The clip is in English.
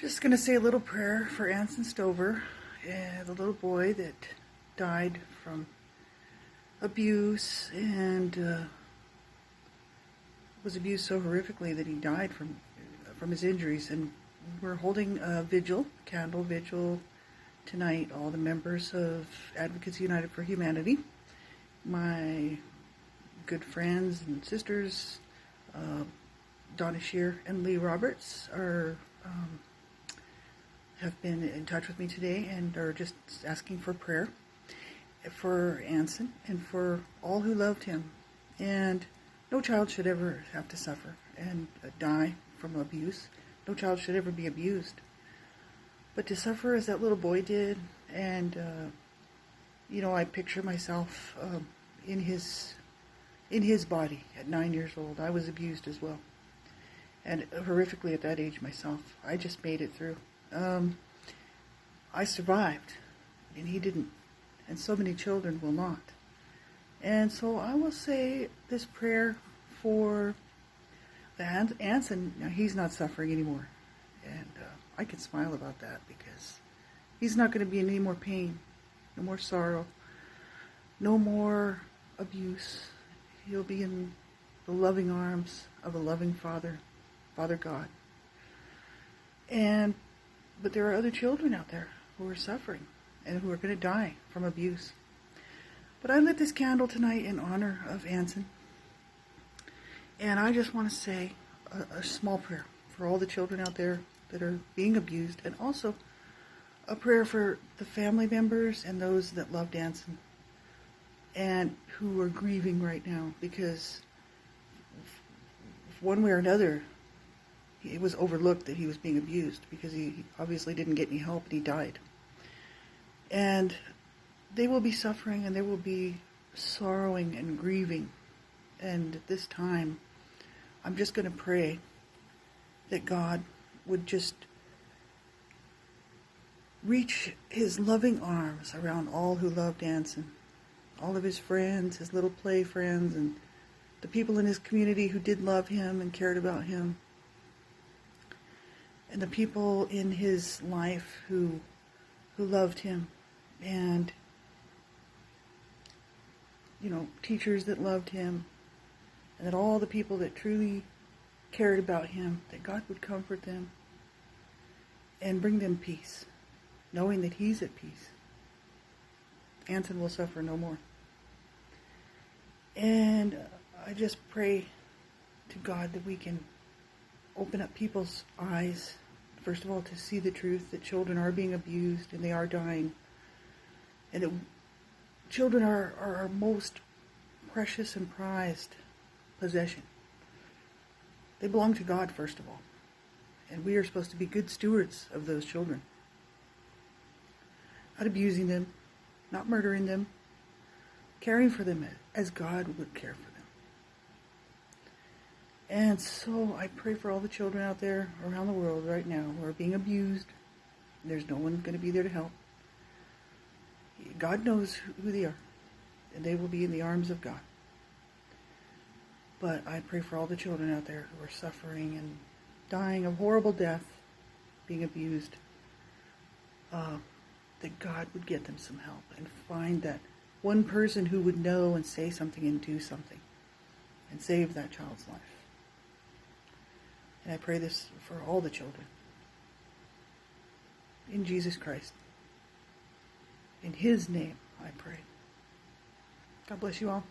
Just going to say a little prayer for Anson Stover, the little boy that died from abuse and was abused so horrifically that he died from his injuries. And we're holding a vigil, candle vigil tonight, all the members of Advocates United for Humanity, my good friends and sisters, Donna, Kshir, and Lee Roberts have been in touch with me today and are just asking for prayer for Anson and for all who loved him. And no child should ever have to suffer and die from abuse. No child should ever be abused. But to suffer as that little boy did, and I picture myself in his body at 9 years old. I was abused as well, and horrifically at that age myself. I just made it through. I survived, and he didn't, and so many children will not. And so I will say this prayer for Anson. Now, he's not suffering anymore, and I can smile about that because he's not going to be in any more pain, no more sorrow, no more abuse. He'll be in the loving arms of a loving Father, Father God. But there are other children out there who are suffering and who are going to die from abuse. But I lit this candle tonight in honor of Anson. And I just want to say a small prayer for all the children out there that are being abused, and also a prayer for the family members and those that loved Anson and who are grieving right now, because one way or another it was overlooked that he was being abused, because he obviously didn't get any help and he died. And they will be suffering and they will be sorrowing and grieving. And at this time, I'm just going to pray that God would just reach his loving arms around all who loved Anson, all of his friends, his little play friends, and the people in his community who did love him and cared about him, and the people in his life who loved him, and teachers that loved him, and that all the people that truly cared about him, that God would comfort them and bring them peace, knowing that he's at peace. Anson will suffer no more. And I just pray to God that we can open up people's eyes, first of all, to see the truth that children are being abused and they are dying. And that children are our most precious and prized possession. They belong to God, first of all. And we are supposed to be good stewards of those children. Not abusing them, not murdering them, caring for them as God would care for them. And so I pray for all the children out there around the world right now who are being abused. There's no one going to be there to help. God knows who they are, and they will be in the arms of God. But I pray for all the children out there who are suffering and dying a horrible death, being abused, that God would get them some help and find that one person who would know and say something and do something and save that child's life. And I pray this for all the children. In Jesus Christ. In his name, I pray. God bless you all.